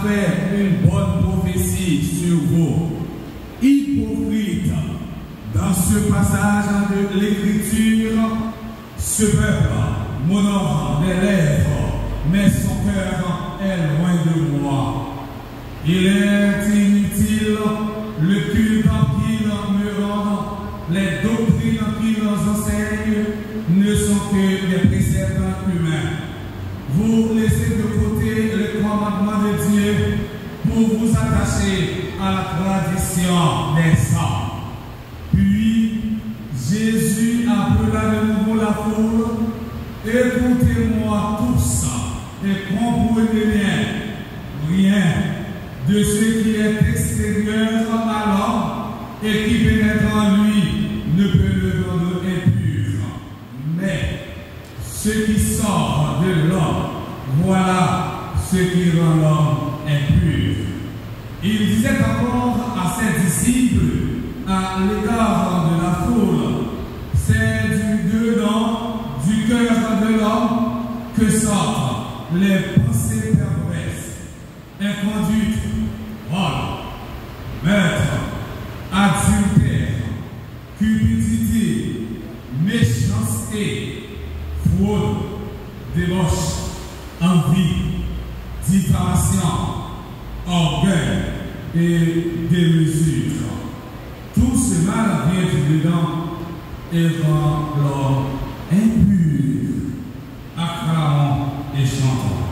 fait une bonne prophétie sur vous. Hypocrite, dans ce passage de l'Écriture, ce peuple m'honore des lèvres, mais son cœur est loin de moi. Il est inutile le culte qu'il me rend, les doctrines qu'il enseigne ne sont que des préceptes humains. Vous laissez de côté le commandement de Dieu pour vous attacher à la tradition des saints. Puis Jésus appela de nouveau la foule. Écoutez-moi tous et comprenez bien. Rien de ce qui est extérieur à l'homme et qui pénètre en lui ne peut le rendre impur. Mais ce qui sort de l'homme, voilà ce qui rend l'homme impur. Il disait encore à ses disciples, à l'égard de la foule, c'est du dedans, du cœur de l'homme, que sortent les pensées perverses, inconduites, vol, meurtre, adultère, cupidité, méchanceté, fraude, débauche, envie, diffamation, orgueil et démesure. Tout ce mal vient du dedans et rend l'homme impur. Acclamons et chantons.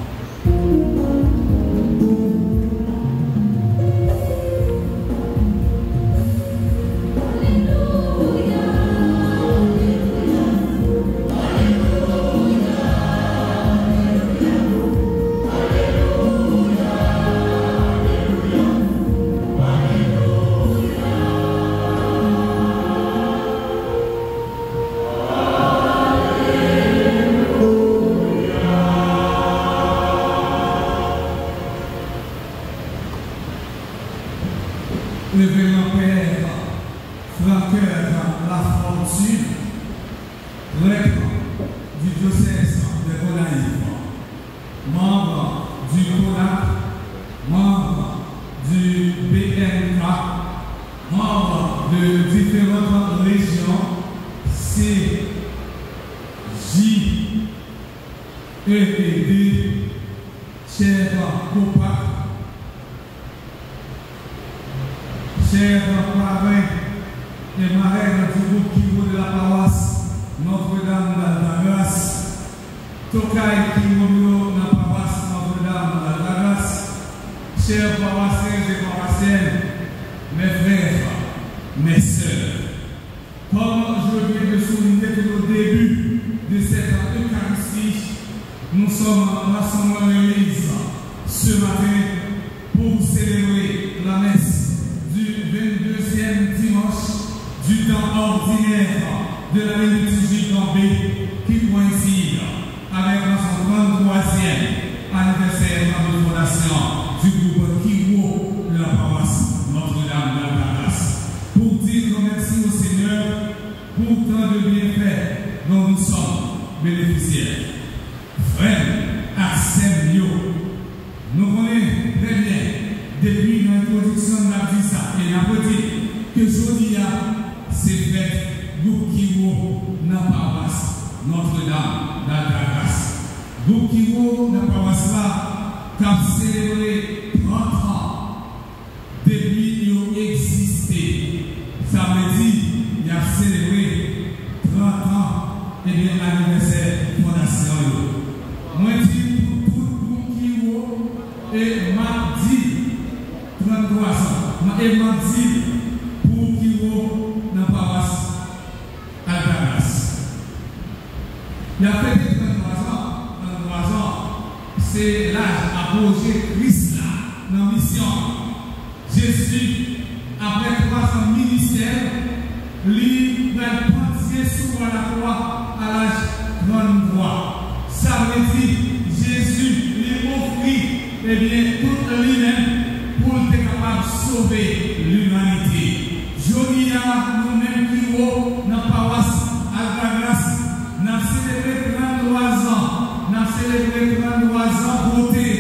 Célébrer 33 ans, nous avons offert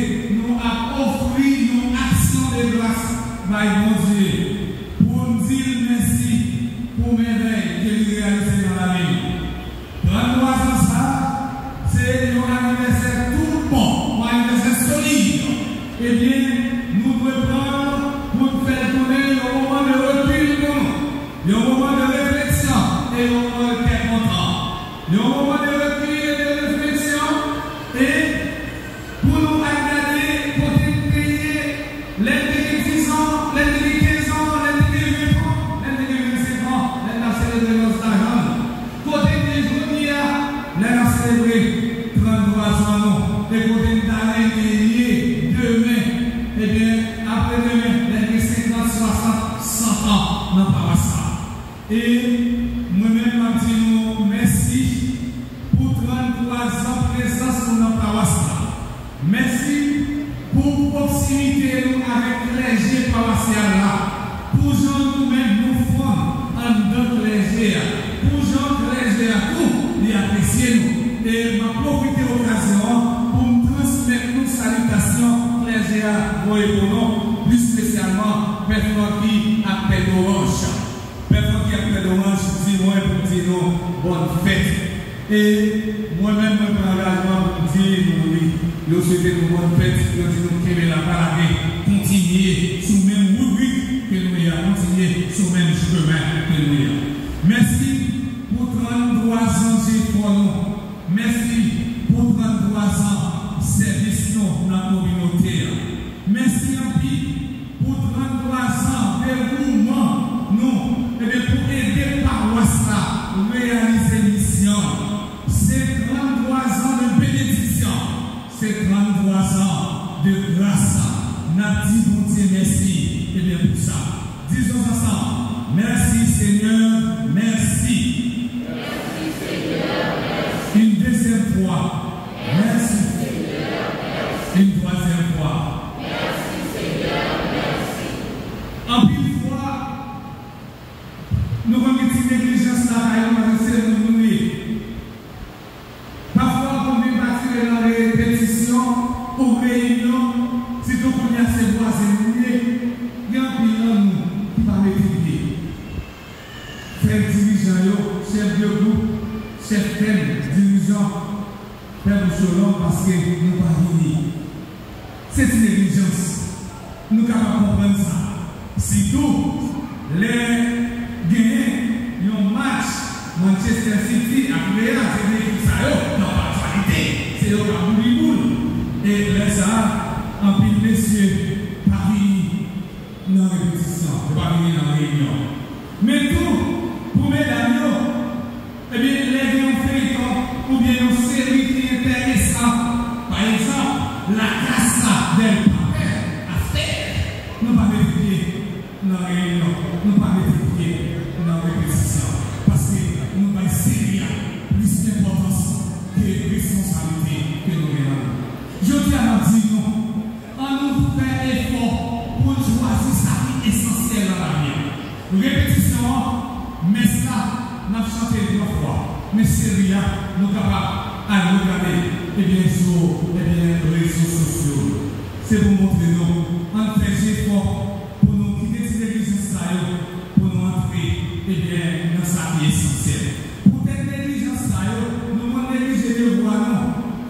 Dieu pour nous dire merci pour merveilles qu'il réalise dans la vie. 33 ans, ça, c'est un anniversaire tout bon, un anniversaire solide. Eh bien, nous devons prendre pour faire tourner le moment de recul pour nous, le moment de réflexion et le moment de être content. Le moment de recul et de réflexion et pour nous regarder, pour nous payer les 10 ans, les 15 ans, les 20 ans, les 25 ans, les a célébré nos argent. Côté des journées, les a célébré 33 ans, et côté d'année, demain, eh bien, après-demain, les 50, 60, 100 ans, non pas ça. Et moi-même, je dis merci pour 33 ans de présence pour notre paroisse. Merci pour proximité avec les G paroissiales là. Pour gens nous-mêmes nous font en d'autres légers. Pour gens légers à tout, les apprécier nous. Et m'a profité de l'occasion pour me transmettre nos salutations légers à vous et pour nous, plus spécialement personne qui a fait d'orange. Personne qui a fait d'orange, dis-moi pour dire nous bonne fête. Et moi-même, je prends l'engagement pour dire oui. Je souhaite une bonne fête, je dis nous qu'il la parade, continuer sous le même rubrique que nous avons, continuer sur le même chemin que nous avons. Merci pour 33 ans pour nous. Merci pour 33 ans service dans la communauté. Merci en plus pour 33 ans de mouvement, nous, et pour aider paroisse à réaliser mission. C'est 33 ans de bénédiction. C'est 33 ans de grâce. N'a dit bon Dieu merci. Et bien pour ça, disons ensemble, merci Seigneur, merci. Merci Seigneur, merci. Une deuxième fois, merci. Seigneur, merci. Une troisième fois, Merci Seigneur, merci. en pile fois, nous avons une petite négligence là, et nous avons essayé de nous nourrir. Parfois, on vient partir dans les répétitions ou réunions, si tout le monde a ses voisins, il y a un pays qui va m'étudier. Frère dirigeant, chef de groupe, chef dirigeant, Père Bouchelon, parce que nous ne pas venir. C'est une négligence. Nous sommes capables de comprendre ça. Si tout les gagnants, un match, Manchester City, après là, c'est une équipe ça, non pas actualité. C'est au Cabouli-Boul. Et là, ça, en pile, messieurs, Paris, dans la répétition, pas venir dans la réunion. Mais tout, pour mesdames, eh bien, les gens font ou bien une série qui est intéressante. Par exemple, la Casa del Papel à faire. Nous pas vérifier dans la réunion, nous pas vérifier dans la répétition. Parce que nous avons série plus d'importance que responsabilité que nous avons. Je dis à nous dire, on nous fait effort pour choisir ça qui est essentiel dans la vie. Répétition, mais ça, nous avons chanté deux fois. Mais série, nous sommes capables à regarder et bien sûr, les réseaux sociaux. C'est pour montrer nous, en fait, effort pour nous quitter cette négligence pour nous entrer dans sa vie essentielle. Pour cette négligence, nous devons négliger les voies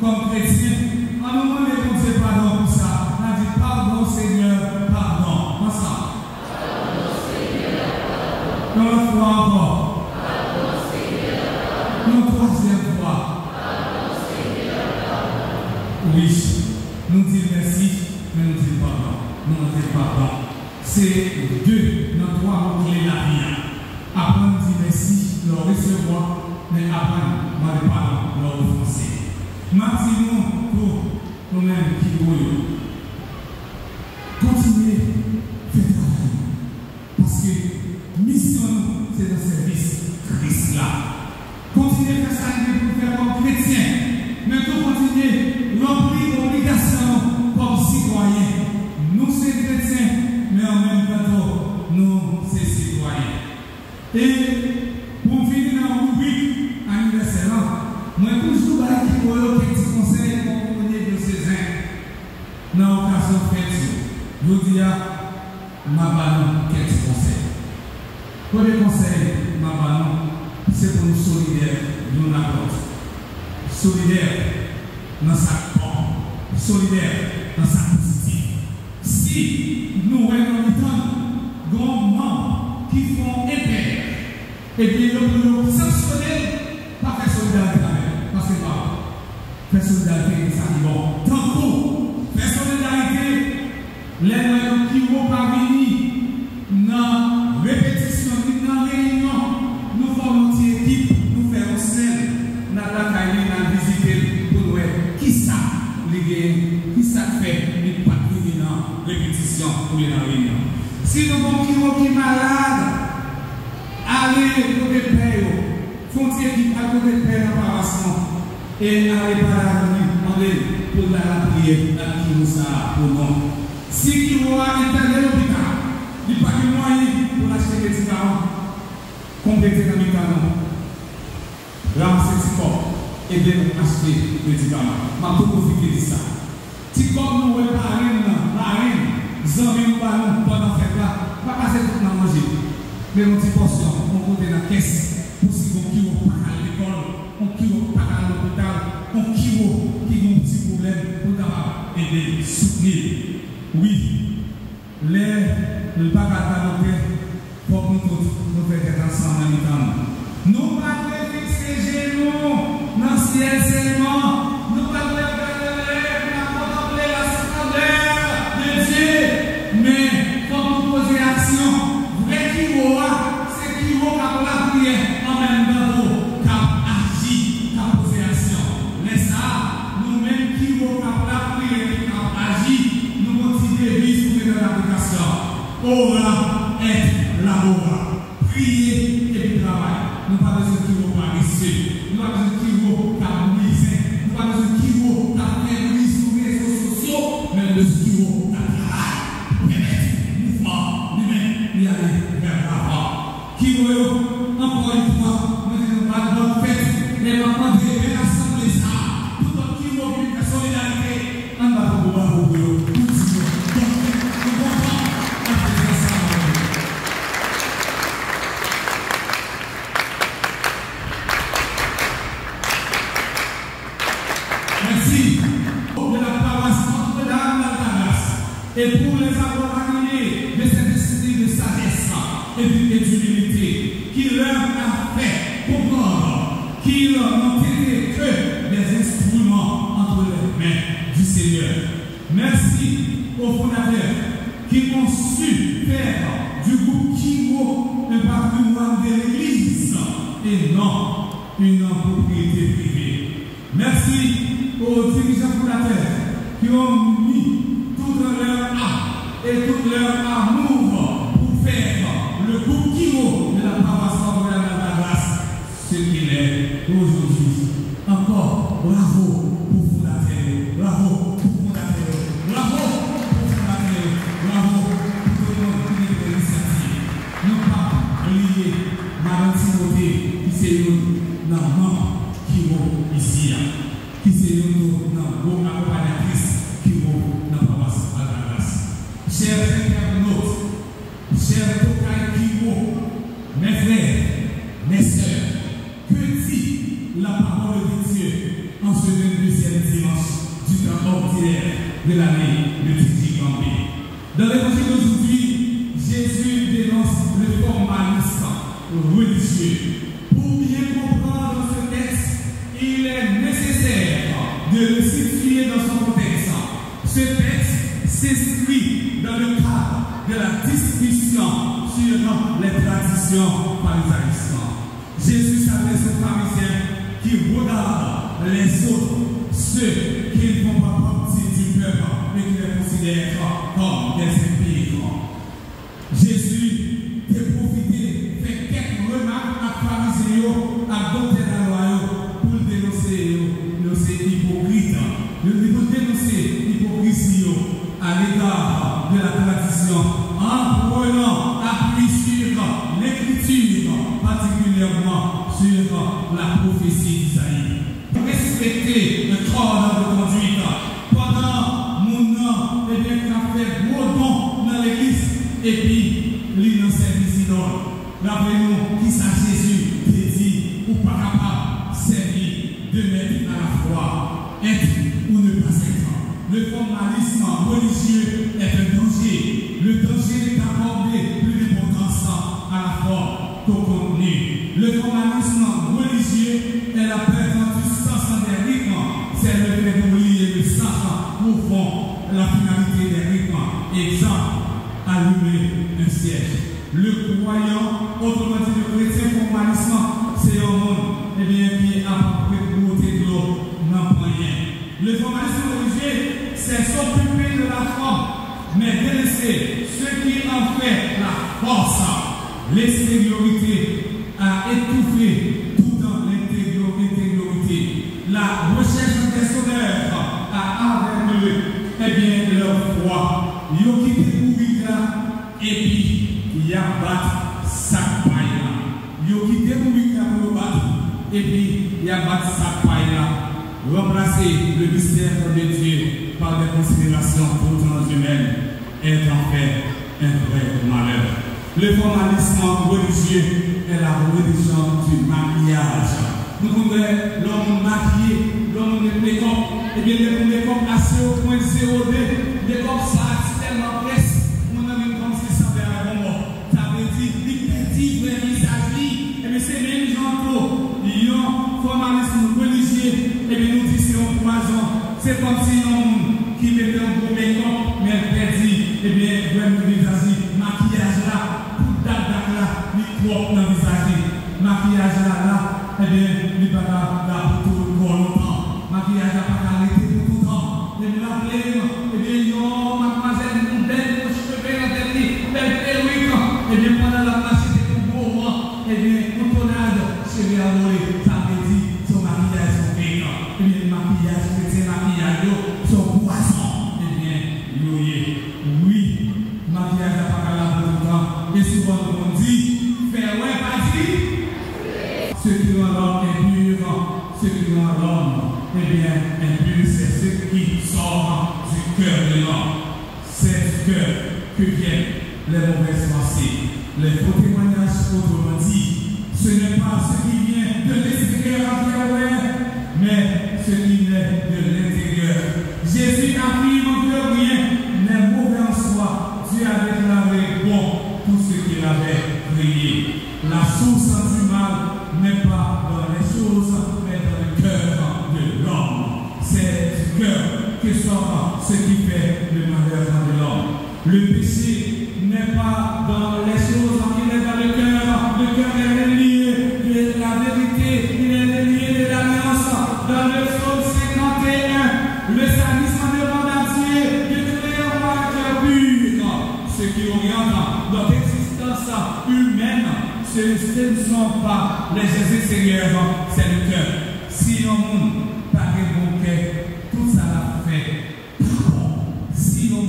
comme chrétiens. En nous demandant de Dieu pardon pour ça. On a dit pardon Seigneur, pardon. Ensemble. Pardon Seigneur, pardon. Dans la foi encore. Pardon Seigneur, pardon. Dans la troisième fois. Pardon Seigneur, pardon. Oui, nous disons merci, mais nous disons pardon. Nous disons pardon. C'est deux, dans trois mots clés la vie. Apprendre à dire merci, leur recevoir, mais apprendre à dire pardon, leur offenser. Maintenant, pour nous-mêmes qui voulons continuer à faire travail. Parce que mission, c'est le service Christ là. Continuez à faire ça pour faire comme chrétien. Mais tout continuer à remplir l'obligation comme citoyen. Nous, c'est chrétiens, mais en même temps, nous, c'est citoyens. Et pour finir dans le rubrique anniversaire, moi, toujours, qui voit petit conseil pour nous donner de ces uns. Dans l'occasion faite, je dis à ma balle, Premier conseil, c'est pour nous solidaires l'un à l'autre. Solidaires dans sa forme, solidaires dans sa positive. Si nous voyons le temps, grands membres qui font impair, et puis nous sanctionner, pas faire solidarité avec, parce que faire solidarité, ça dit bon. Tant que faire solidarité, les moyens qui vont pas venir dans répétition, dans réunion, nous formons une équipe, nous faisons celle, nous allons visiter pour voir qui ça, qui ça fait, mais pas venir dans répétition ou dans réunion. Si nous avons qui est malade, allez côté de paix, font une équipe à côté de paix en préparation et allez par la demander pour la prière à qui nous ça pour nous. Si qui va interner l'hôpital, il n'y a pas de moyen pour acheter des médicaments, compléter les médicaments, ramasser les corps et bien acheter les médicaments. Je vais profiter de ça. Si comme nous réparons la reine, nous avons pendant cette là, pas passer tout dans manger. Mais une petite portion, on compte dans la caisse pour si on qui va pas à l'école, on qui va pas à l'hôpital, on qui a un petit problème pour aider, soutenir. Oui, le papa a pour que nous fassions ensemble dans le temps. Nous ne pouvons pas fixer genoux dans le ciel seulement. Nous ne pouvons pas contempler la splendeur de Dieu. Mais il faut nous poser action. Vrai qui c'est qui va pour la prière en même temps qu'à agir, qu'à poser action. Mais ça, nous-mêmes qui va pour la prière, qu'à agir. Ora et labora. Prier et travailler. Nous pas besoin de vous parisser. Nous pas besoin de vous cabaliser. Nous pas besoin de vous faire sur les réseaux sociaux. Mais de ce qui vous travail. Permettre mouvement, lui-même, y aller vers l'avant. Qui veut encore une fois, nous disons pas de bonne fête. Mais maintenant, de rassembler ça. Tout le monde qui veut la solidarité. On va pouvoir vous dire. Et pour les accompagner de cet esprit de sagesse et d'humilité qui leur a fait comprendre qu'ils n'ont été que des instruments entre les mains du Seigneur. Merci aux fondateurs qui ont su faire du groupe Kiwo un patrimoine de l'Église et non une propriété privée. Merci aux dirigeants fondateurs qui ont mis tout leur âme et tout leur amour pour faire le groupe Kiwo de la paroisse de la grâce ce qu'il est aujourd'hui. Encore bravo pour fondateur, bravo pour fondateur, bravo pour fondateur, bravo pour tout le monde qui est de l'initiative. Non pas lié Madame Timothée qui s'est dans le nom Kiwo ici, qui s'est dans vos accompagnatrices Kiwo dans la paroisse de la grâce. Chers internautes, chers Tokai Kiwo, mes frères, mes sœurs, que dit la parole de Dieu en ce 22e dimanche du temps ordinaire de l'année de Titi-Gambé? Dans l'évangile d'aujourd'hui, Jésus dénonce le formalisme religieux. Pour bien comprendre ce texte, il est nécessaire de le situer dans son contexte. Ce texte s'inscrit dans le cadre de la discussion sur les traditions pharisiennes. Jésus s'adresse aux pharisiens qui regardent les autres, ceux qui ne font pas partie du peuple, mais qui les considèrent comme des impies. Jésus a profité, fait quelques remarques à pharisiens, à d'autres la loi, pour dénoncer l'hypocrite, pour dénoncer l'hypocrisie à l'égard de la tradition, en prenant appui sur l'écriture, particulièrement sur la prophétie d'Isaïe. Respecter le code de conduite pendant mon nom, et bien qu'a fait gros don dans Rappelez-nous qui ça Jésus dit ou pas capable servir de mettre à la fois être ou ne pas être. Le formalisme religieux est un danger. Le danger est d'accorder plus d'importance à la forme qu'au contenu. Le formalisme religieux est la perte du sens des rythmes. C'est le fait d'oublier le sens profond, la finalité des rythmes. Exemple, allumer un siège. Le croyant, autrement dit le chrétien formalisme, c'est un monde qui a côté de l'eau, n'en prend rien. Le formalisme religieux, c'est s'occuper de la forme, mais délaisser ce qui en fait la force. L'extériorité a étouffé tout dans l'intériorité. La recherche des sonneurs a aveuglé leur foi. Ils ont quitté Bourrica et puis il y a battu sa paille. Ils ont quitté Bourrica pour battre et puis il y a battu sa paille. Remplacer le mystère de Dieu par des considérations pourtant humaines est en fait un vrai malheur. Le formalisme religieux est la religion du maquillage. Nous voulons l'homme maquillé, l'homme de make-up, et bien le make-up assez au point COD, make-up ça tellement presse, on a même comme si ça avait un bon mot. Ça veut dire, il petit vrai visage, et bien c'est même gens ils ont formalisme religieux, et bien nous disons c'est un poison. C'est comme si on qui mettait un gros make-up, mais elle perdit, et bien vraiment visage, maquillage là, tout date là, il croit dans le visage, maquillage là, eh bien, il n'y a pas là pour tout longtemps. Maquillage n'a pas arrêté pour tout le temps. Et nous l'appelons, eh bien, yo, mademoiselle, une belle cheveux dans la tête, belle perruque. Eh bien, pendant la marche, c'était tout beau, eh bien, une tonade, cheveux à voler, ça veut dire, son maquillage, son fake. Eh bien, le maquillage, c'est maquillage, son poisson. Eh bien, oui, maquillage n'a pas là pour tout le temps. Et souvent, on dit, faire ouais, pas dit. Ce qui rend l'homme impur, ce qui rend l'homme, eh bien, impur, c'est ce qui sort du cœur de l'homme. C'est du cœur que viennent les mauvaises pensées, les faux témoignages, autrement dit. Ce n'est pas ce qui vient de l'extérieur, mais ce qui vient de l'intérieur. Jésus affirme que rien n'est mauvais en soi. Dieu a déclaré bon tout ce qu'il avait créé. La source du mal n'est pas dans les choses, mais dans le cœur de l'homme. C'est du cœur que sort ce qui fait le malheur de l'homme. Le péché n'est pas dans les choses, il est dans le cœur. Le cœur est relié de la vérité, il est relié de l'alliance. Dans le psaume 51, le psalmiste demande à Dieu de créer un cœur pur. Ce qui oriente notre existence humaine. Ce ne sont pas les gestes extérieurs, c'est le cœur. Si l'on pas de bon cœur, tout ça l'a fait pas bon. Si l'on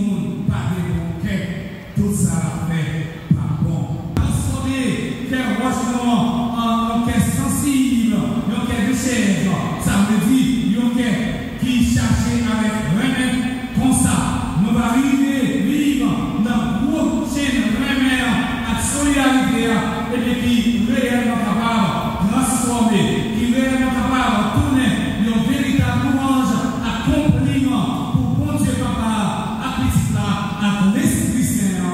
pas de bon cœur, tout ça l'a fait pas bon. Transformer cœur roche en cœur sensible, en cœur de chair, ça veut dire un cœur qui cherche avec remède comme ça. Nous allons arriver vivre dans une chaîne remède à solidarité. Et qui réellement capable de transformer, qui réellement capable de tourner une véritable louange à compliment pour bon Dieu Papa, à petit là, à l'Esprit Saint.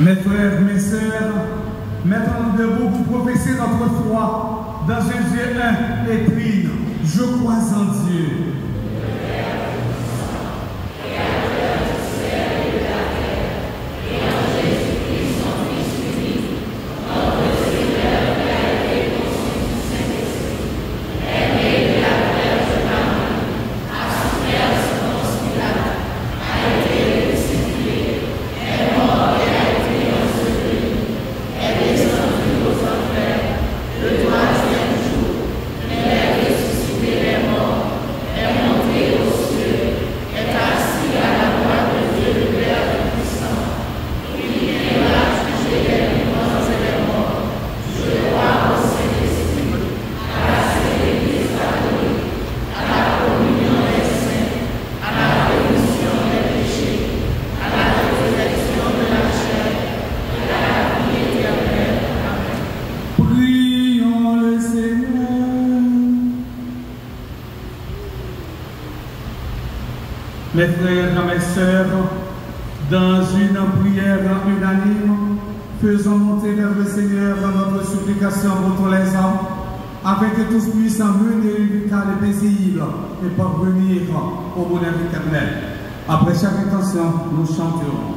Mes frères, mes sœurs, mettons-nous debout pour professer notre foi dans Jésus 1 et trine. Je crois en Dieu. Le troisième jour, il est ressuscité des morts. Mes frères et mes sœurs, dans une prière unanime, faisons monter vers le Seigneur notre supplication pour tous les hommes, afin que tous puissent mener une vie calme et paisible et parvenir au bonheur éternel. Après chaque intention, nous chanterons.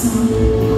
Seigneur,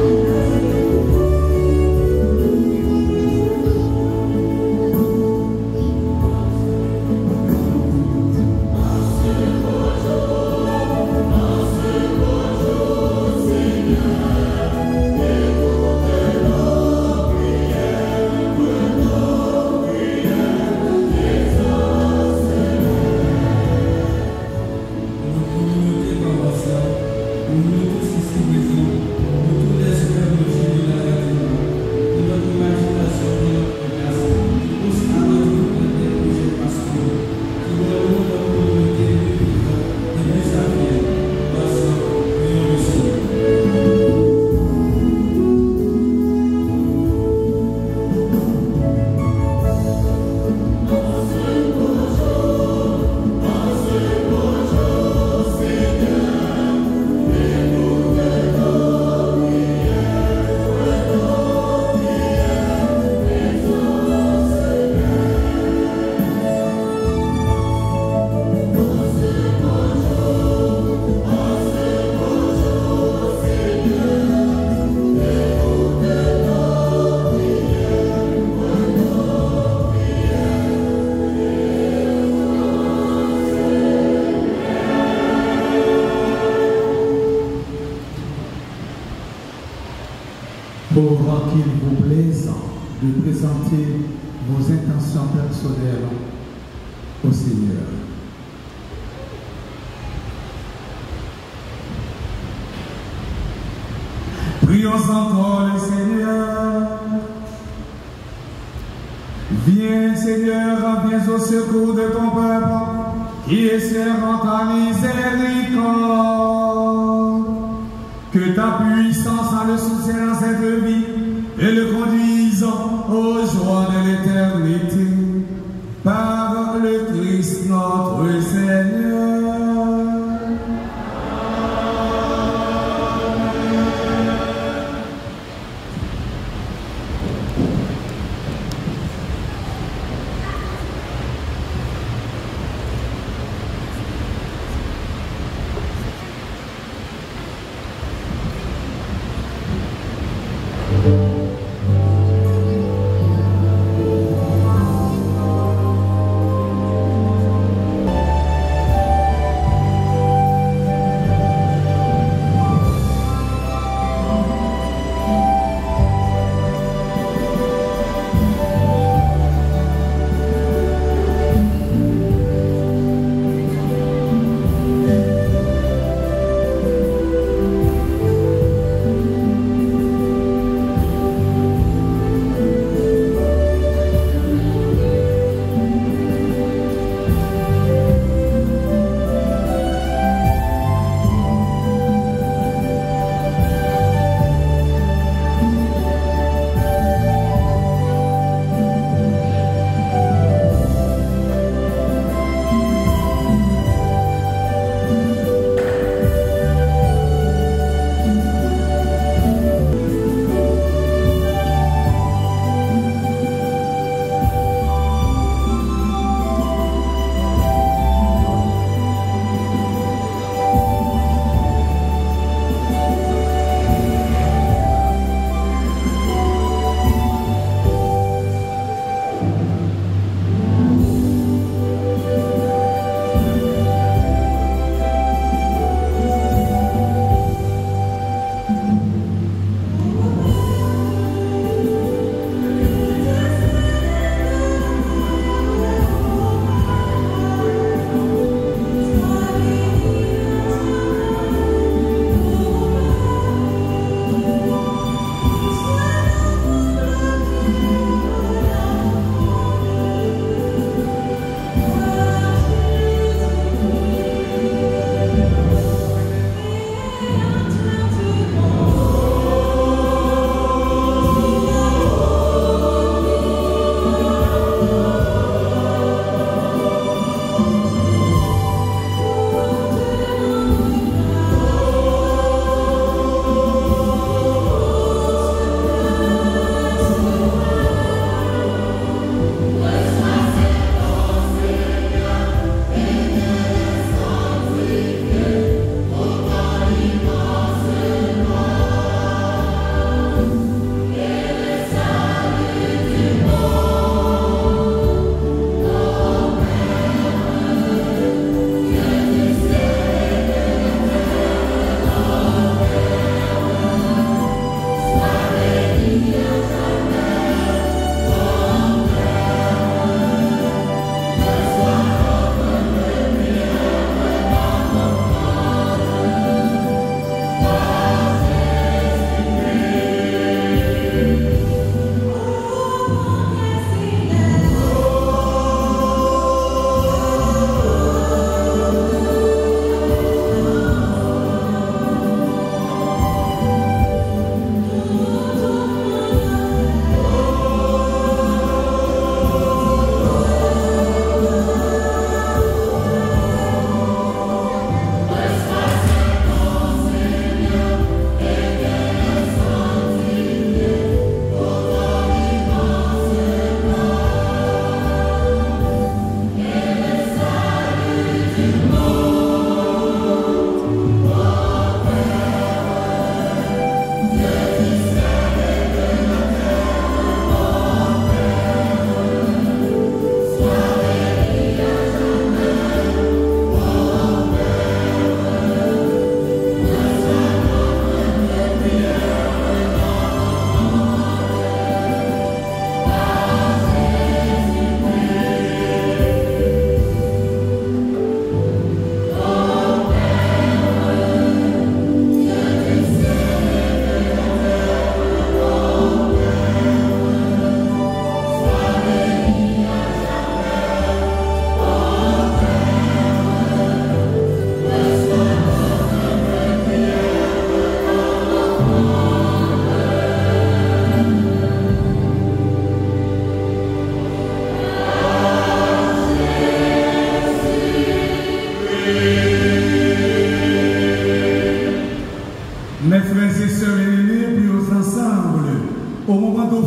alors qu'il vous plaise de présenter vos intentions personnelles au Seigneur. Prions encore le Seigneur. Viens Seigneur, viens au secours de ton peuple qui espère en ta miséricorde. Que ta puissance a le soutien dans cette vie et le conduise aux joies de l'éternité par le Christ notre Seigneur.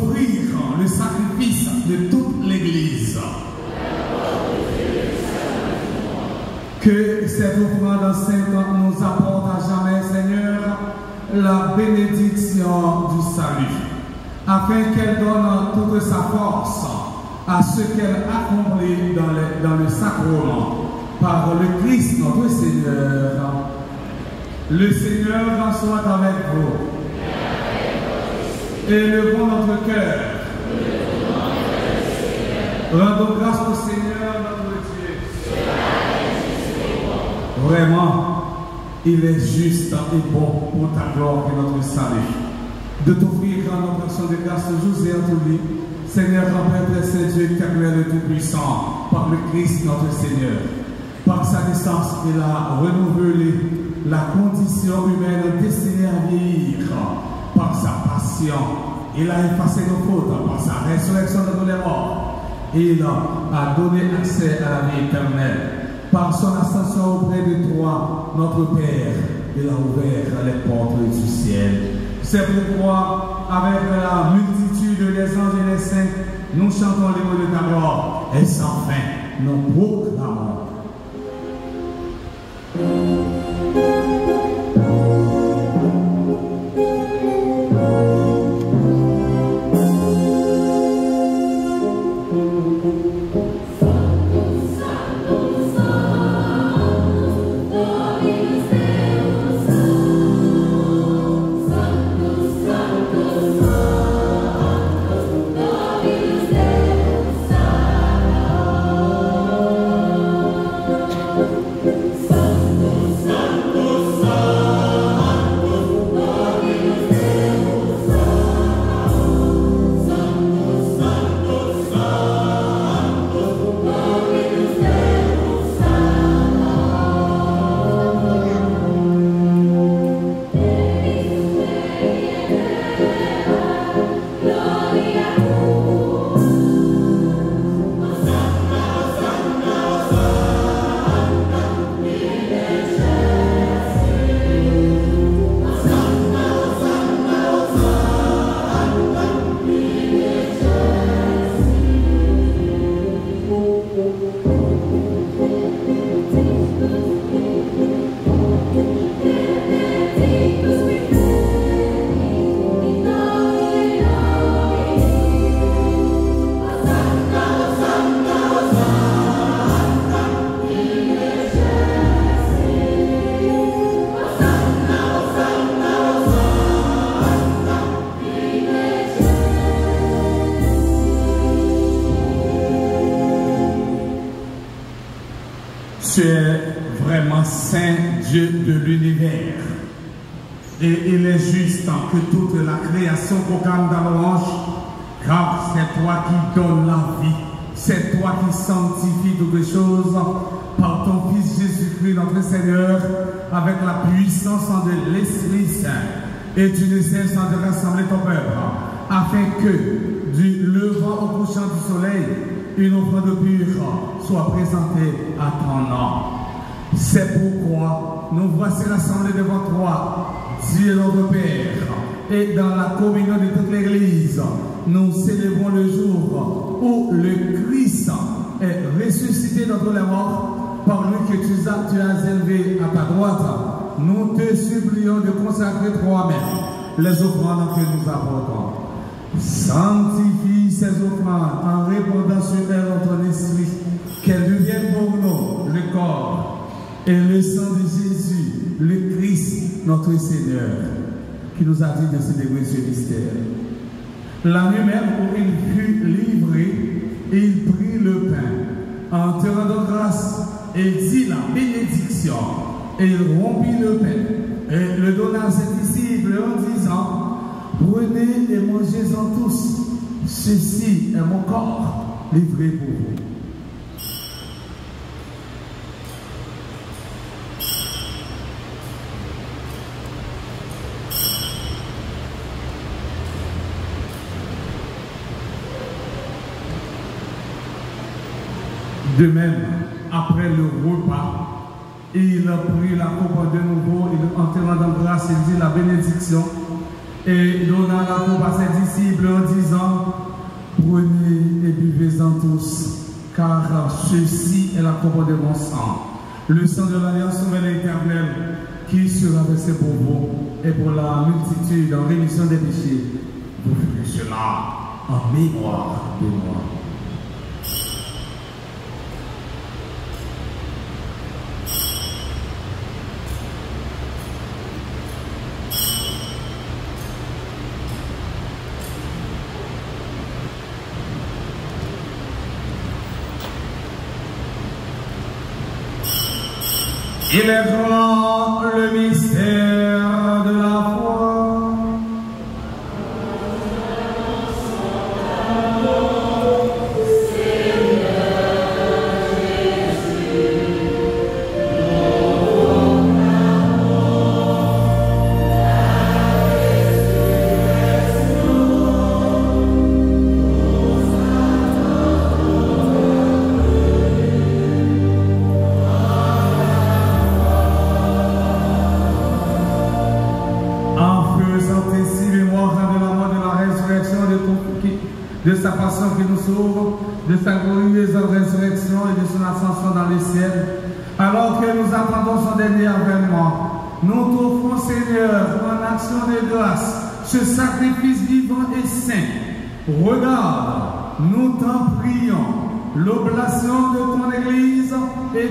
d'offrir le sacrifice de toute l'Église. Que cette offrande sainte nous apporte à jamais, Seigneur, la bénédiction du salut, afin qu'elle donne toute sa force à ce qu'elle accomplit dans le sacrement par le Christ notre Seigneur. Le Seigneur soit avec vous. Élevons notre cœur. Rendons grâce au Seigneur notre Dieu. Vraiment, il est juste et bon pour ta gloire et notre salut de t'offrir notre action de grâce toujours et en tout lieu. Seigneur, Père Saint Dieu, éternel et tout-puissant, par le Christ notre Seigneur. Par sa naissance, il a renouvelé la condition humaine destinée à vieillir. Par sa passion, il a effacé nos fautes. Par sa résurrection de tous les morts, il a donné accès à la vie éternelle. Par son ascension auprès de toi, notre Père, il a ouvert les portes du ciel. C'est pourquoi, avec la multitude des anges et des saints, nous chantons l'hymne de ta gloire et sans fin, nous proclamons. Tu es vraiment Saint Dieu de l'univers. Et il est juste que toute la création proclame ta louange, car c'est toi qui donnes la vie, c'est toi qui sanctifies toutes les choses par ton Fils Jésus-Christ, notre Seigneur, avec la puissance de l'Esprit Saint. Et tu ne cesses de rassembler ton peuple, afin que, du levant au couchant du soleil, une offrande pure soit présentée à ton nom. C'est pourquoi nous voici rassemblés devant toi, Dieu notre Père, et dans la communion de toute l'Église, nous célébrons le jour où le Christ est ressuscité d'entre les morts, par lui que tu as élevé à ta droite. Nous te supplions de consacrer toi-même les offrandes que nous apportons. Sanctifie ces offrandes en répandant sur elles ton esprit, qu'elles deviennent pour nous le corps et le sang de Jésus, le Christ, notre Seigneur, qui nous a dit de célébrer ce mystère. La nuit même où il fut livré, il prit le pain, en te rendant grâce, et dit la bénédiction, et il rompit le pain, et le donna à ses disciples en disant: prenez et mangez-en tous, ceci est mon corps livré pour vous. De même, après le repas, il prit la coupe de nouveau, il en te rendant grâce, il dit la bénédiction, Et donna la coupe à ses disciples en disant, prenez et buvez-en tous, car ceci est la coupe de mon sang, le sang de l'alliance nouvelle et éternelle, qui sera versé pour vous et pour la multitude en rémission des péchés. Vous ferez cela en mémoire de moi. Il est grand le mystère de la foi. De sa passion qui nous sauve, de sa glorieuse résurrection et de son ascension dans les ciels, alors que nous attendons son dernier avènement, nous t'offrons, Seigneur, en action de grâce, ce sacrifice vivant et saint. Regarde, nous t'en prions, l'oblation de ton Église et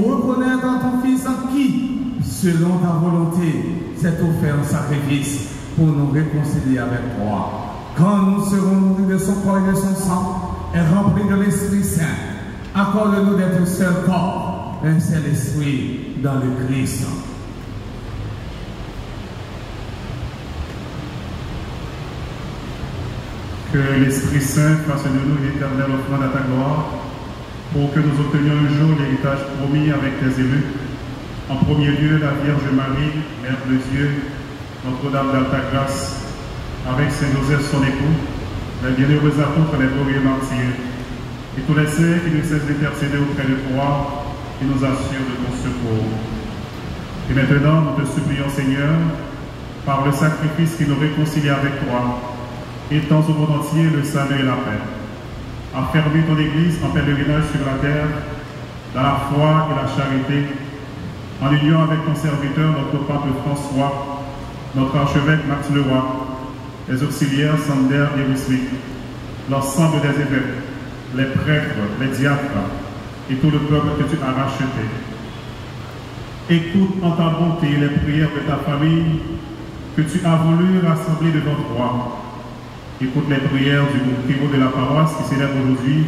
reconnaître ton Fils qui, selon ta volonté, s'est offert en sacrifice pour nous réconcilier avec toi. Quand nous serons nourris de son corps et de son sang, et remplis de l'Esprit Saint, accorde-nous d'être un seul corps, un seul esprit dans le Christ. Que l'Esprit Saint fasse de nous une éternelle offrande à ta gloire, pour que nous obtenions un jour l'héritage promis avec tes élus. En premier lieu, la Vierge Marie, Mère de Dieu, Notre-Dame d'Alta Grâce, avec Saint-Joseph son époux, les bienheureux apôtres, les glorieux martyrs, et tous les saints qui ne cessent d'intercéder auprès de toi, qui nous assurent de ton secours. Et maintenant, nous te supplions, Seigneur, par le sacrifice qui nous réconcilie avec toi, étends au monde entier le salut et la paix. Affermis ton Église en pèlerinage sur la terre, dans la foi et la charité, en union avec ton serviteur, notre pape François, notre archevêque Max Leroy, les auxiliaires Sander et Wiswick, l'ensemble des évêques, les prêtres, les diacres et tout le peuple que tu as racheté. Écoute en ta bonté les prières de ta famille que tu as voulu rassembler devant toi. Écoute les prières du groupe Kiro de la paroisse qui célèbre aujourd'hui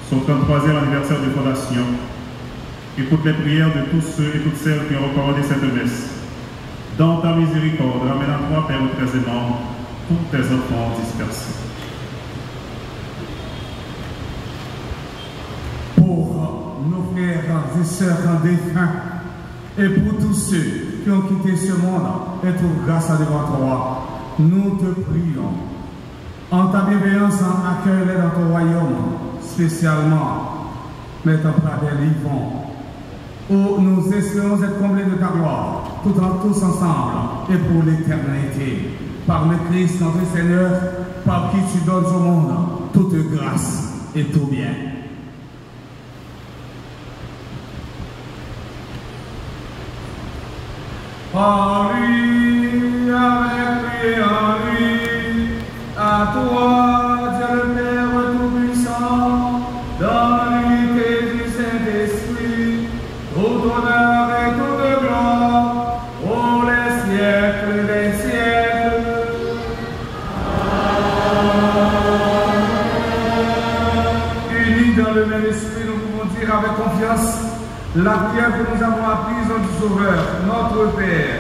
son 33e anniversaire de fondation. Écoute les prières de tous ceux et toutes celles qui ont recommandé cette messe. Dans ta miséricorde, ramène à toi, Père très aimant, tous tes enfants dispersés. Pour nos frères et sœurs défunts et pour tous ceux qui ont quitté ce monde et trouvent grâce devant toi, nous te prions. En ta bienveillance, accueille-les dans ton royaume, spécialement mettant Pradel Yvon, où nous espérons être comblés de ta gloire, tous ensemble et pour l'éternité. Par le Christ, notre Seigneur, par qui tu donnes au monde toute grâce et tout bien. En lui, avec lui, en lui, à toi, Dieu le Père Tout-Puissant, dans l'unité du Saint-Esprit, tout honneur et toute gloire, pour les siècles des siècles. Unis dans le même esprit, nous pouvons dire avec confiance la prière que nous avons apprise du Sauveur, notre Père.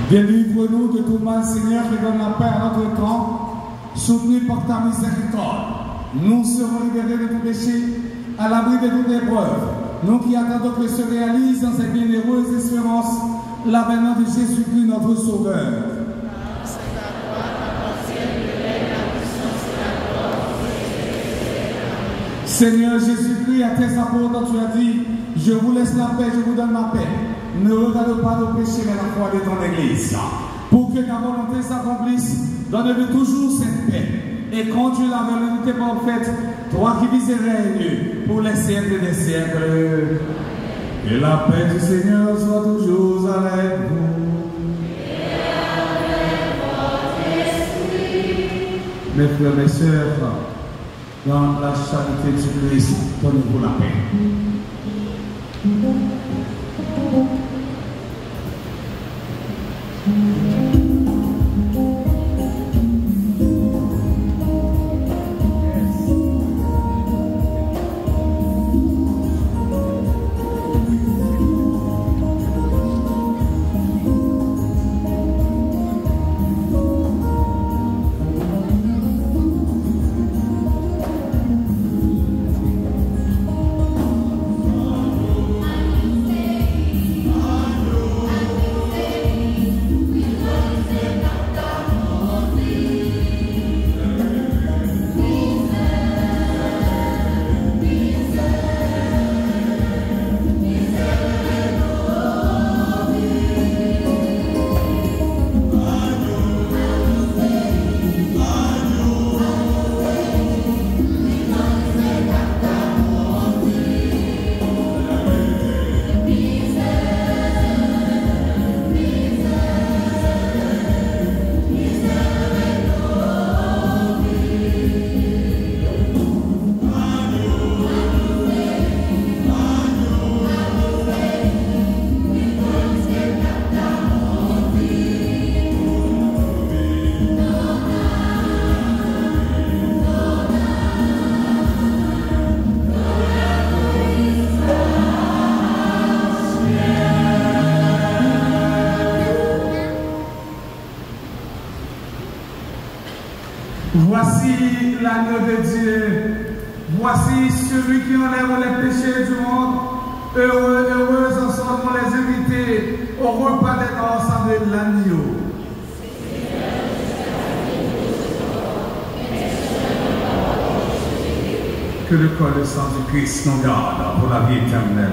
Délivre-nous de tout mal, Seigneur, et donne la paix à notre temps, soutenus par ta miséricorde. Nous serons libérés de tout péché, à l'abri de toute épreuve. Nous qui attendons que se réalise dans cette bienheureuse espérance l'avènement de Jésus-Christ, notre Sauveur. Seigneur Jésus-Christ, à tes apôtres, tu as dit, je vous laisse la paix, je vous donne ma paix. Ne regarde pas nos péchés, mais la foi de ton Église. Pour que ta volonté s'accomplisse, donne-lui toujours cette paix. Et conduis la volonté parfaite, toi qui vis et règnes pour les siècles des siècles. Que la paix du Seigneur soit toujours avec vous. Et avec votre esprit. Mes frères et sœurs, dans la charité du Christ, donnez-vous la paix. Voici l'agneau de Dieu. Voici celui qui enlève les péchés du monde. Heureux, heureux en seront les invités au repas des noces de l'agneau. Que le corps et le sang du Christ nous garde pour la vie éternelle.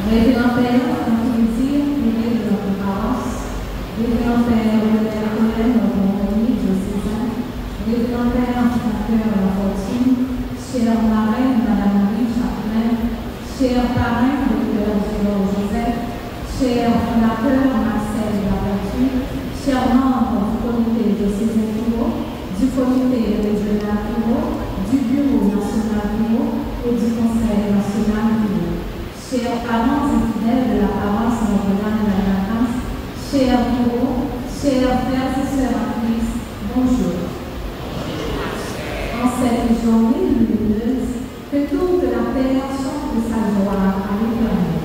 Révérend Père, notre plaisir, privé de notre paroisse, Révérend Père, le Père Colin, notre compagnie, diocésain, Révérend Père, Antipateur de la Fortune, chère marraine, Madame Marie Chapelain, cher parrain, Dr. Joseph, cher fondateur, Marcel de la Vertu, chers membres du comité diocésain du comité régional du bureau national et du conseil national chers parents et fidèles de la paroisse Notre-Dame de la Grâce, chers bureaux, chers frères et sœurs en Christ, bonjour. En cette journée lumineuse, que toute la terre chante sa joie à l'Éternel.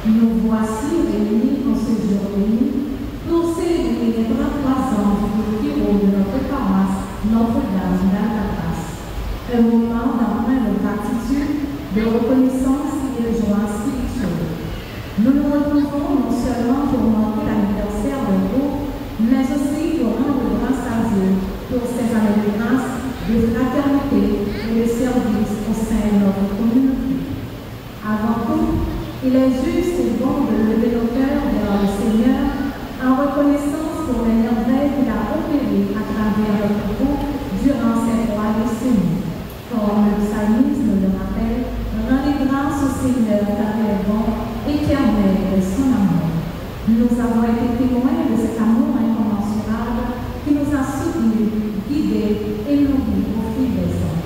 Nous voici réunis en ce jour béni pour célébrer les 33 ans du bureau de notre paroisse Notre-Dame de la Grâce. Un moment d'emprunt de gratitude, de reconnaissance et de joie spirituelle. Nous nous retrouvons non seulement pour marquer l'anniversaire de groupe, mais aussi pour rendre grâce à Dieu pour ces années de grâce, de fraternité et de service au sein de notre communauté. Avant tout, il est juste et bon de lever nos cœurs vers le Seigneur en reconnaissance pour les merveilles qu'il a opérées à travers notre groupe durant ces 3 décennies. Comme le psalmiste le rappelle, rendez grâce au Seigneur car il est bon, éternel est son amour. Nous avons été témoins de cet amour incommensurable qui nous a soutenus, guidés et nourris au fil des ans.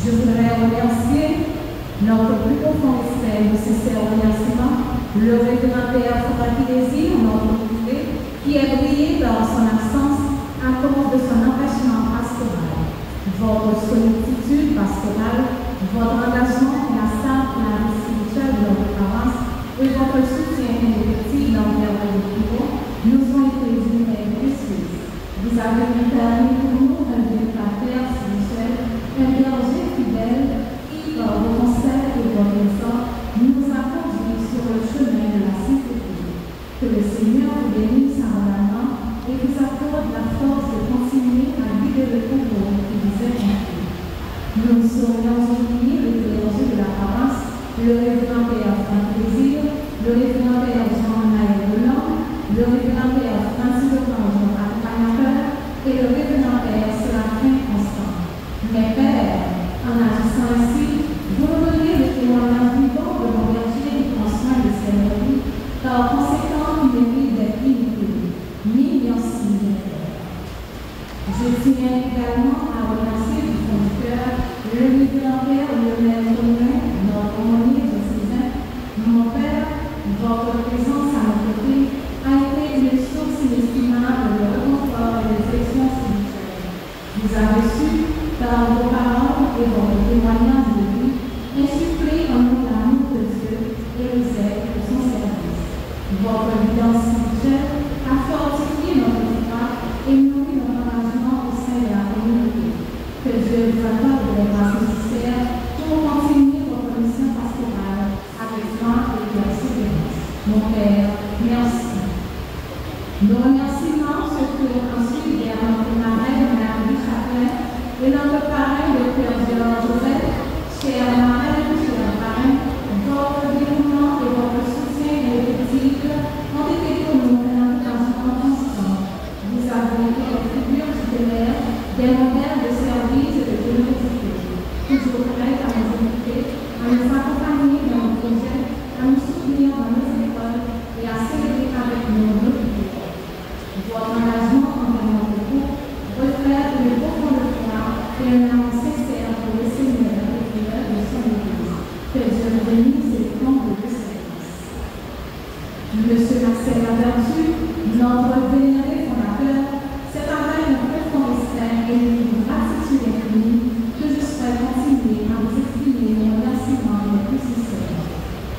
Je voudrais remercier notre plus profond respect, nécessaire remerciement, le révérend Père Fondaki, notre curé, qui est brillé par son absence à cause de son engagement pastoral. Votre sollicitude pastorale, votre engagement pour la salle et la vie spirituelle de notre paroisse et votre soutien indéfectible envers le bureau nous ont été d'une aide précieuse. Vous avez permis pour nous un véritable spirituel, un berger fidèle qui, par vos conseils et vos raisons, nous a conduits sur le chemin de la sainteté. Que le Seigneur vous bénisse abondamment et vous accorde la force de continuer à guider le contrôle qui vous est confié. Nous saurions oublier le clergé de la paroisse, le révérend Père Franck Désir, le révérend Père Jean-Naël Blanc, le révérend Père Francis Lecange, accompagnateur, et le révérend Père Séraphin Constant. Mais Père, en agissant ainsi, vous donniez le témoignage vivant de mon berger qui prend soin de ses brebis, par conséquent, il mérite d'être imité. Merci, Père. Je tiens également à remercier du fond du cœur le révérend Père Lionel Colin, notre aumônier diocésain. Mon Père, votre présence à nos côtés a été une source inestimable de réconfort et de réflexion spirituelle. Vous avez su, par vos paroles et votre témoignage de vie, insuffler en nous l'amour de Dieu et le zèle de son service. Votre guidance spirituelle a fortifié notre foi et nourri notre engagement au sein de la communauté. Que Dieu vous accorde les grâces nécessaires pour continuer votre mission pastorale avec foi et persévérance. Mon Père, merci. Nos remerciements se tournent ensuite vers notre marraine, Madame Chapelain, et notre parrain, le Père Joseph, chère marraine, cher parrain, votre dévouement et votre soutien indéfectible ont été pour nous un engagement constant. Vous avez été les figures tutélaires des modèles de service et de générosité, toujours prêts à nous inviter, à nous accompagner dans nos projets, à nous soutenir dans nos écoles et à célébrer avec nous nos vies. Votre engagement envers notre groupe reflète une profonde foi et un amour sincère pour le Seigneur et de son Église. Que Dieu vous bénisse et vous comble de sa grâce. Monsieur Marcel Lavertu, notre vénéré fondateur, c'est avec un profond respect et une gratitude infinie que je souhaite continuer à vous exprimer mes remerciements les plus sincères.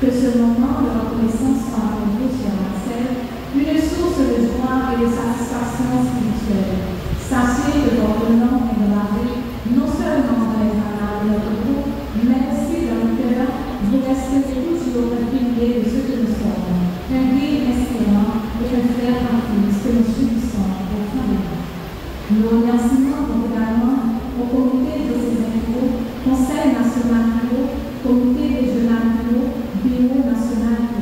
Que ce moment de reconnaissance soit pour vous, cher Marcel, une source de joie et de satisfaction spirituelle. Sachez que votre nom est gravé non seulement dans les annales de notre groupe, mais aussi dans le cœur. Vous restez toujours un pilier de ce que nous sommes, un guide inspirant et un frère en Christ que nous subissons au fond de nous. Nos remerciements vont également au comité de ces infos, Conseil national bio, comité régional bio, bureau national bio.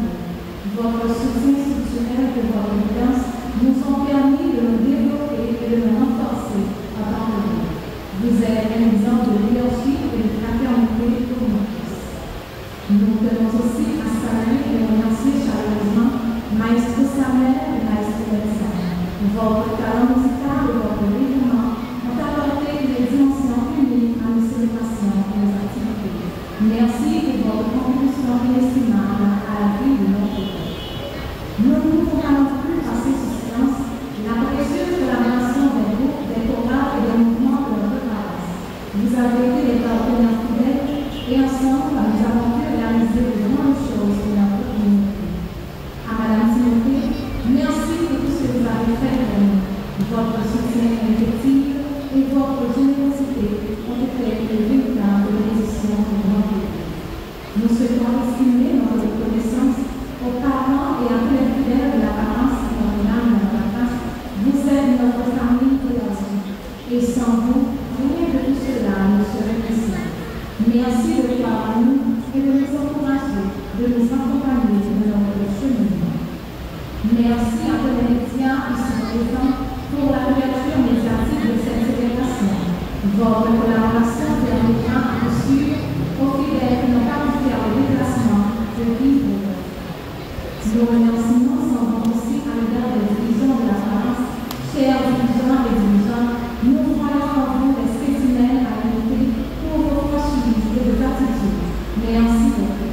Merci de croire en nous et de nous encourager, de nous accompagner dans notre cheminement. Merci à tous les médias qui sont présents pour la couverture médiatique de cette célébration. Votre collaboration permettra à poursuivre aux fidèles qui n'ont pas pu faire le déplacement de vivre. Nos remerciements sont aussi à l'égard des dirigeants de la France. Chers dirigeants et dirigeants, nous croyons en vous des spécimens à l'unité pour vos franchises et vos attitudes. Merci beaucoup.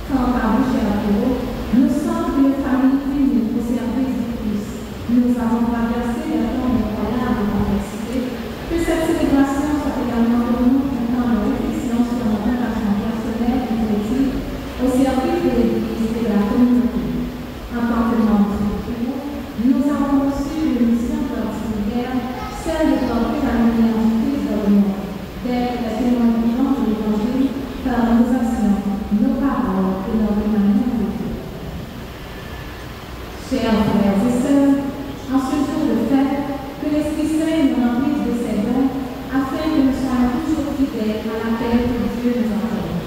Quant à vous, chers bureaux, nous sommes une famille unie au service du Christ. Nous avons traversé des temps incroyables de complexité. Que cette célébration soit également pour nous un temps de réflexion sur notre engagement personnel et collectif au service de l'Église et de la communauté. En tant que membres du bureau, nous avons reçu une mission particulière, celle de porter la lumière du Christ dans le monde, d'être les témoins vivants de l'Évangile par nos actions, nos paroles et notre manière de vivre. Chers frères et sœurs, en ce jour de fête, que l'Esprit Saint nous remplisse de ses dons, afin que nous soyons toujours fidèles à l'appel que Dieu nous appelle.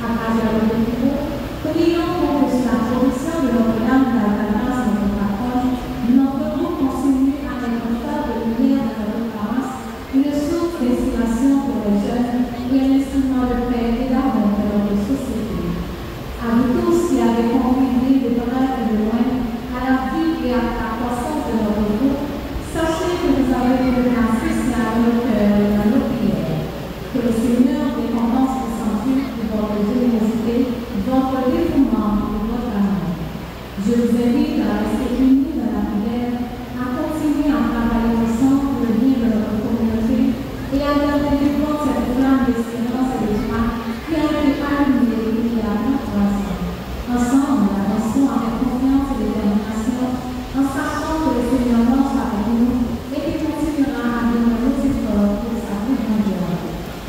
À travers le bureau, prions pour que sous la protection de notre âme d'alternance et notre parole, notre groupe continue à être un phare de lumière dans notre paroisse, une source d'inspiration pour les jeunes et un instrument de paix et d'amour dans notre société. À vous tous qui avez contribué de près et de loin à la vie et à la croissance de notre groupe, sachez que vous avez une place spéciale dans nos cœurs et dans nos prières. Que le Seigneur récompense vos sentiments de votre générosité, votre dévouement et votre amour. Je vous invite à rester unis dans la prière, à continuer à travailler ensemble pour le bien de notre communauté et à garder vivante cette flamme d'espérance et de joie qui a été allumée il y a 23 ans. Ensemble, avançons avec confiance et détermination, en sachant que le Seigneur marche avec nous et qu'il continuera à donner nos efforts pour sa plus grande joie.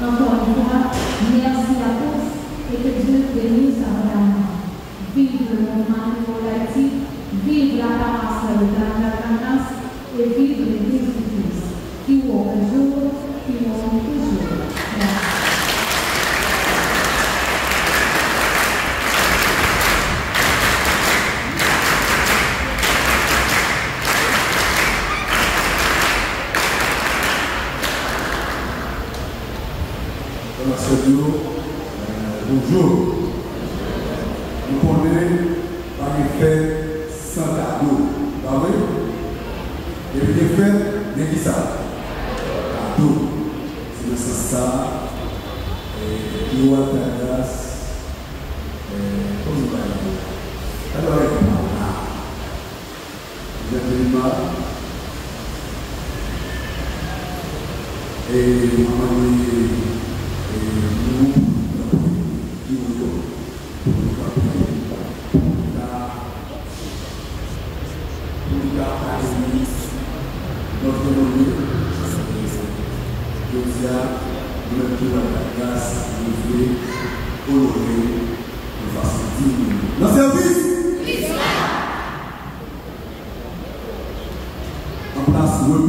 Encore une fois, merci à tous et que Dieu bénisse abondamment. Vive le mouvement néo-laïque, vive la paroisse de l'Alternance et vive l'Église du Christ, qui vaut un jour, qui vaut toujours. Merci. Bonjour. Nous connaissons par les fêtes sans cadeau. Pas vrai? Et puis les fêtes, mais qui ça? Cadeau. C'est le sens ça. Et nous avons la grâce. Comment vous allez? Alors, vous êtes venu mal. Et dans service en place web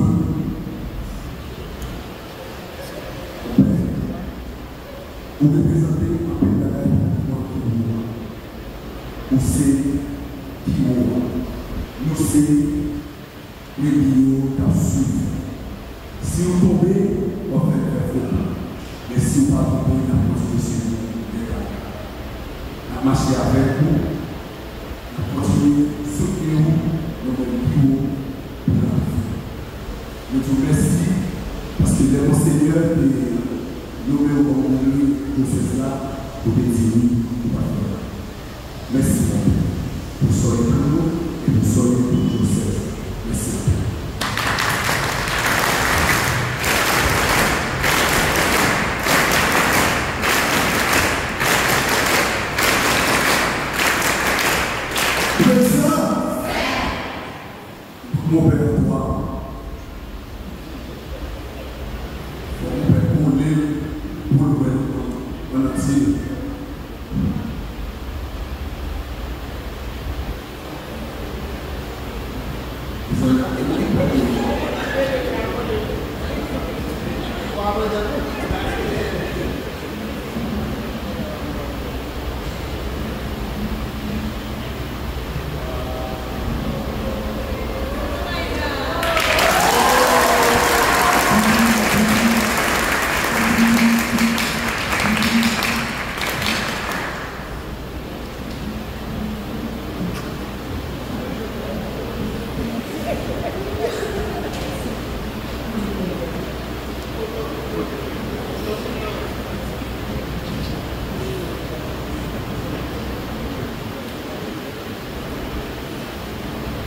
vous représentez un pédale où c'est qui nous c'est les bio d'absurde. Si vous tombez, on va faire faux. Mais si vous ne pas tomber, on va continuer à marcher avec vous, à continuer à soutenir vous dans le bio pour la vie. Je vous remercie parce que les monseigneurs qui nous met au commandement de cela pour bénir pour parler. Merci pour soyez pour nous et pour soyez pour Joseph. Merci. Mon père, toi, mon père, pour l'île, pour le père, on a dit.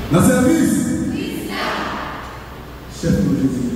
Dans le service, chef de Jésus-Christ.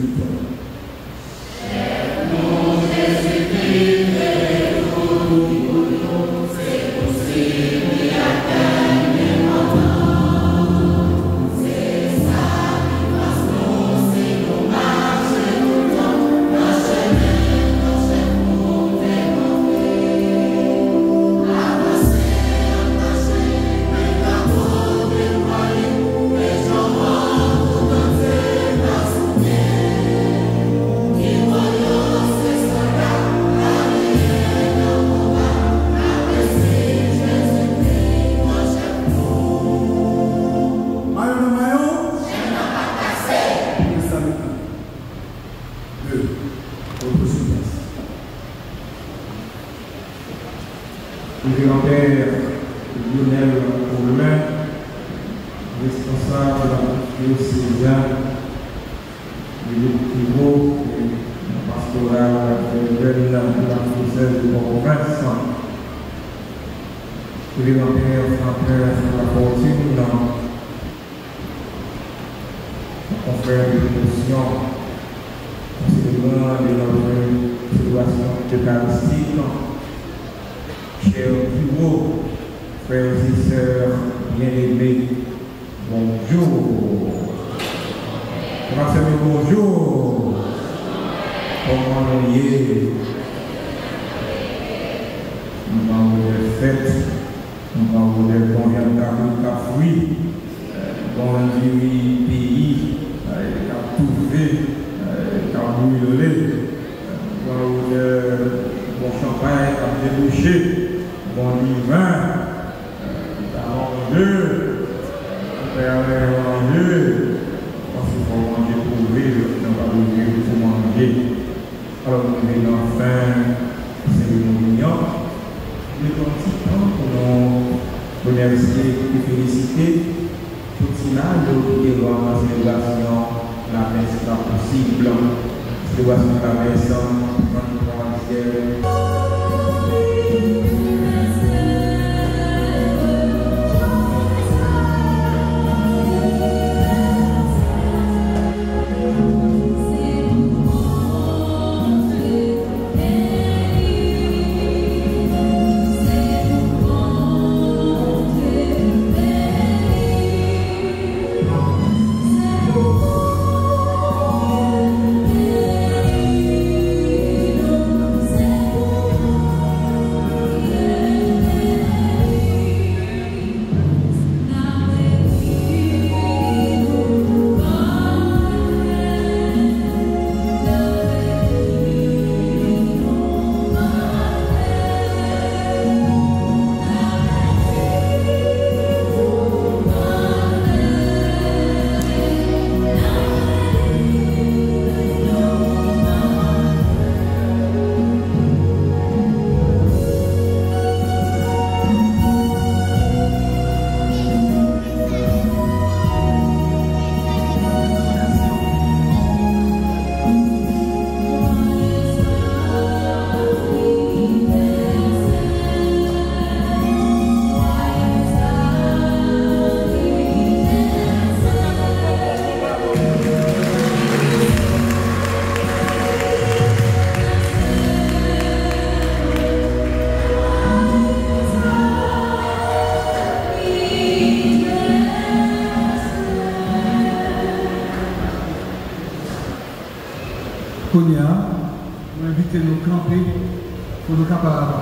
pour nous capables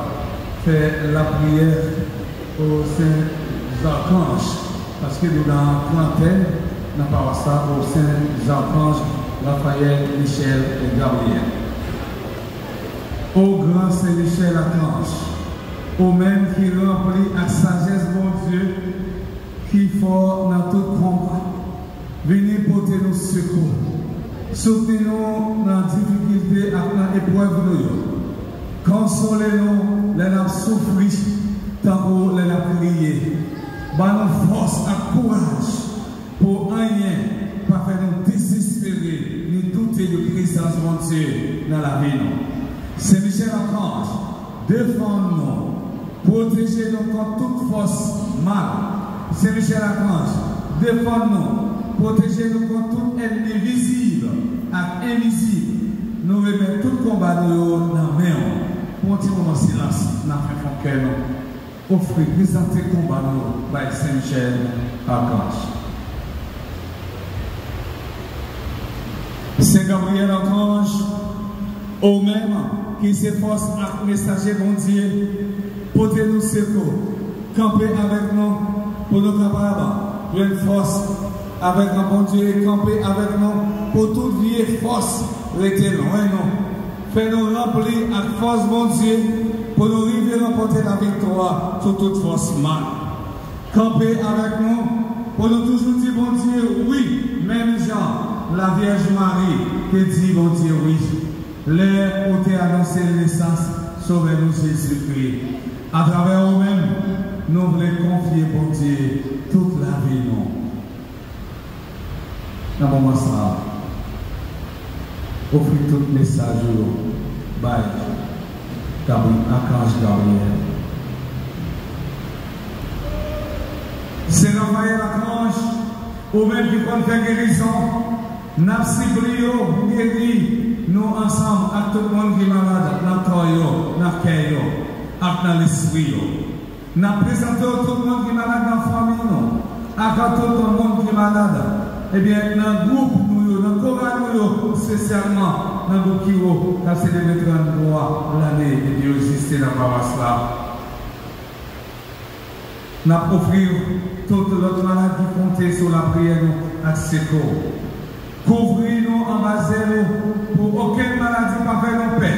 de faire la prière aux saints archanges. Parce que nous, dans la trentaine, nous parlons ça aux saints archanges Raphaël, Michel et Gabriel. Ô grand Saint-Michel archange, au même qui remplit à sagesse, mon Dieu, qui fort dans tout combat, venez porter nos secours. Soutenez-nous dans la difficulté et dans l'épreuve de nous. Consolez-nous, les nous souffrir, tant que les nous prier. Donne-nous force et courage pour rien, pas faire nous désespérer, ni douter de présence de Dieu dans la vie. Saint-Michel archange, défends-nous, protégez-nous contre toute force mal. Saint-Michel archange, défends-nous, protégez-nous contre tout ennemi visible et invisible. Nous remettons tout combat dans la main. Pour un petit moment de silence, nous avons fait cœur. Offrez, présentez le combat par Saint-Michel Archange. Saint Gabriel Archange, au même qui s'efforce à messager bon Dieu, portez-nous secours, campez avec nous pour nous capables de force avec un bon Dieu, campez avec nous pour toute vieille force, rester loin nous. Fais-nous remplir avec force bon Dieu pour nous arriver à remporter la victoire sur toute force mal. Campez avec nous pour nous toujours dire bon Dieu oui, même Jean, la Vierge Marie, qui dit bon Dieu oui. L'heure où tu as annoncé la naissance, sauvez-nous Jésus-Christ. À travers nous-mêmes, nous voulons confier bon Dieu toute la vie. Dans le moment ça, offrez tout message by Archange Gabriel. C'est Raphaël Archange, ou même qui compte faire guérison, n'a pas guéri. Nous ensemble, avec tout le monde qui est malade, dans le corps, dans le cœur, dans l'esprit. Nous présentons tout le monde qui est malade dans la famille, avec tout le monde qui est malade. Eh bien, dans le groupe, dans le chorale, spécialement, dans le groupe qui a célébré 33 l'année et Dieu existait dans la paroisse là. Nous offrir toute l'autre malade qui comptait sur la prière à secours. Couvrez-nous en bas pour aucune maladie pas faire nos paix,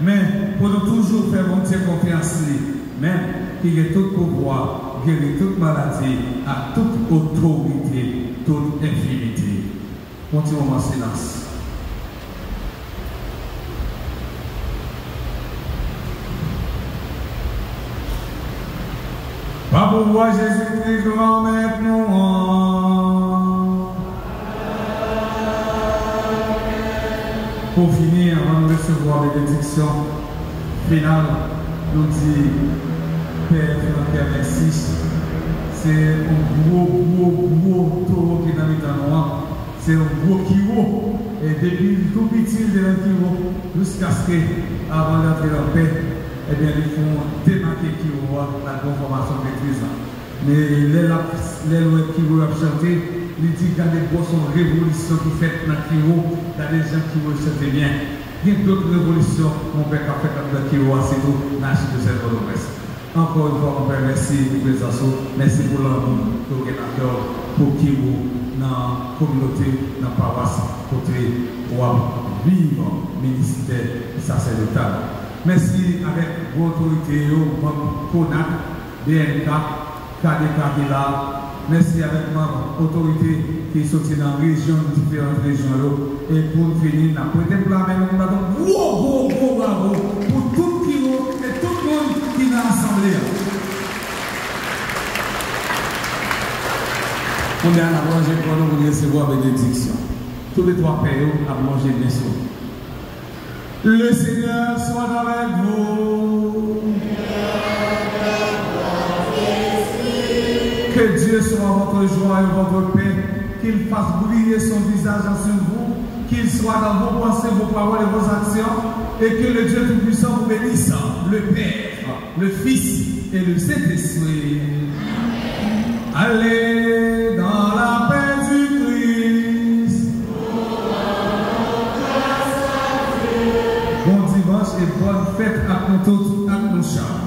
mais pour nous toujours faire monter confiance, même qui est tout pouvoir, guérir toute maladie, à toute autorité, toute infinité. Continuons en silence. Par pouvoir Jésus-Christ, grand maître, nous. Pour finir, avant de recevoir la bénédiction finale, nous dit Père Philanthère 26, c'est un gros taureau qui est dans l'état noir, c'est un gros kiro, et depuis tout petit de un kiro, jusqu'à ce qu'avant d'entrer dans la paix, eh bien, ils font démarquer kiro la conformation maîtrise. Mais les lois kiro a chanté, il dit qu'il y a des grosses révolutions qui fait dans Kiro, il y a des gens qui vont chanter bien. Il y a d'autres révolutions, mon père qui a fait dans Kiro, c'est tout, dans l'archive de cette promesse. Encore une fois, mon père, merci pour la présence, merci pour l'amour, pour le cœur, pour Kiro, dans la communauté, dans la paroisse, pour vivre ministère sacerdotal. Merci avec vos autorités, CONAC, BNK, KDK qui est là. Merci avec ma autorité qui est sortie dans la région, différentes régions. Et pour finir, nous avons prêté pour la main, nous avons gros bravo pour tout Kiro et tout le monde qui est dans l'Assemblée. On est à la manger pour nous recevoir la bénédiction. Tous les trois pères à manger bien sûr. Le Seigneur soit avec vous. Que Dieu soit votre joie et votre paix, qu'il fasse briller son visage sur vous, qu'il soit dans vos pensées, vos paroles et vos actions, et que le Dieu Tout-Puissant vous bénisse, le Père, le Fils et le Saint-Esprit. Allez dans la paix du Christ. Bon dimanche et bonne fête à nous tous, à nos chats.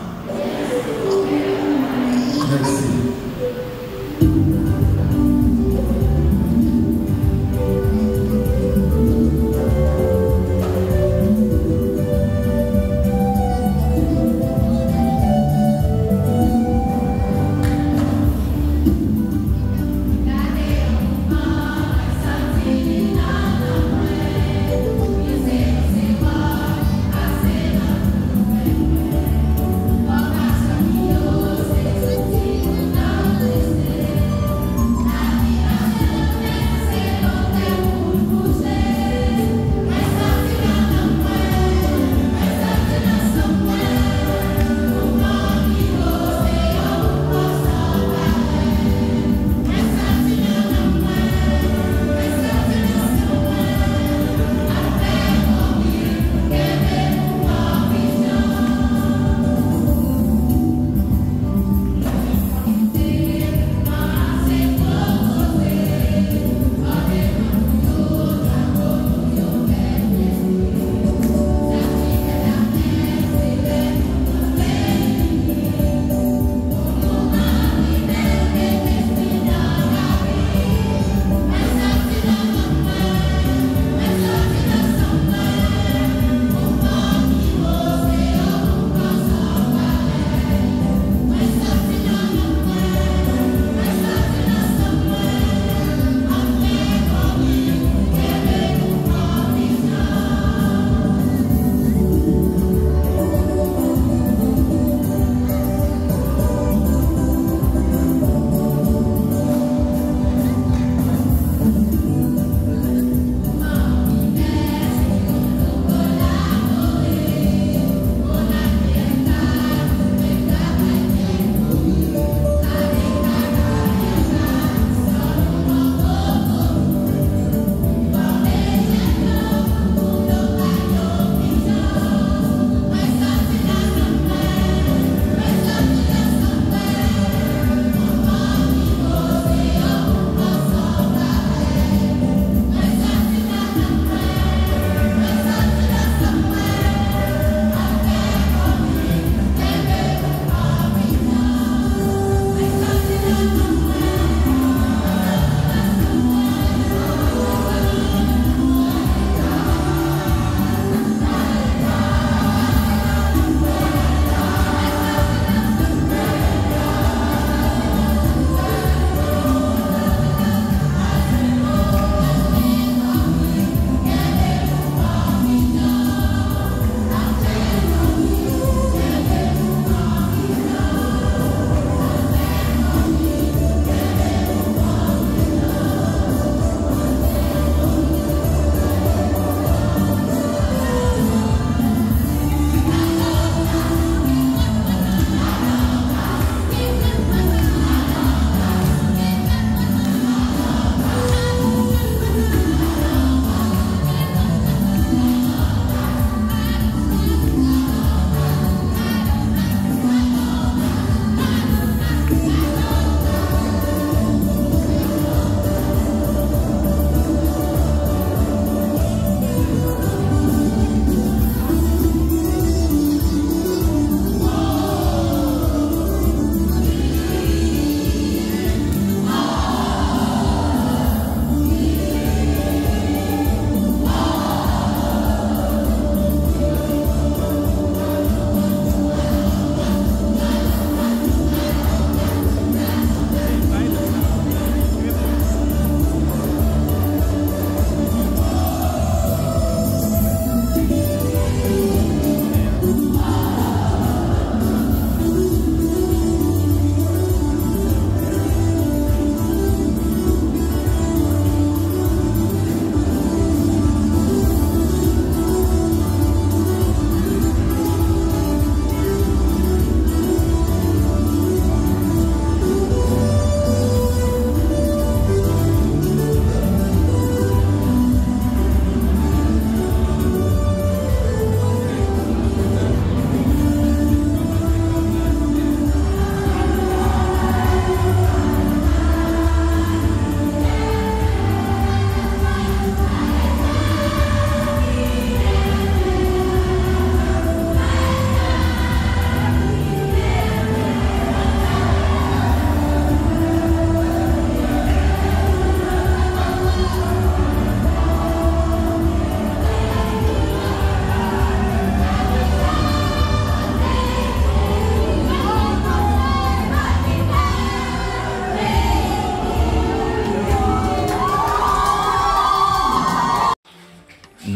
Merci. Thank you.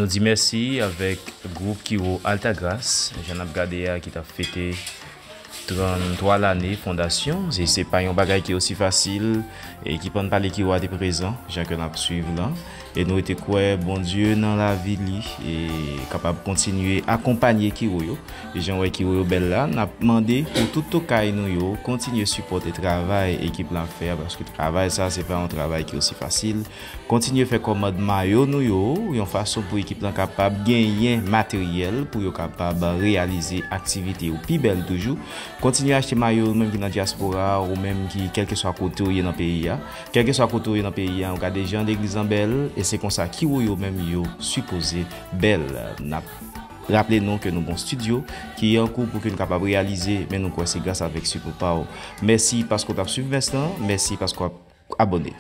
dit merci avec le groupe Kiro Altagrace. J'en ai regardé qui t'a fêté 33 l'année fondation. C'est pas un bagage qui est aussi facile et qui peut parler qui est présent. J'ai que nous suivre là. Et nous était quoi bon Dieu dans la vie et capable de continuer à accompagner Kiro. Et j'en vois Kiro belle là. N'a demandé pour tout au cas nous continuer à supporter le travail équipe l'a faire parce que le travail ça c'est pas un travail qui est aussi facile. Continuer à faire commande maillot nous une façon pour l'équipe là capable gagner matériel pour yo capable réaliser activité ou plus belle toujours. Continuer à acheter maillot même qui dans diaspora ou même qui quel que soit côté dans le pays quel que soit côté dans le pays on a des gens d'église en belle et c'est comme ça qui yo même yo supposé belle. Rappelez-nous que nous avons un studio qui est en cours pour que nous soyons capables de réaliser, mais nous c'est grâce avec Super Power. Merci parce qu'on t'a suivi Vincent, merci parce qu'on a abonné.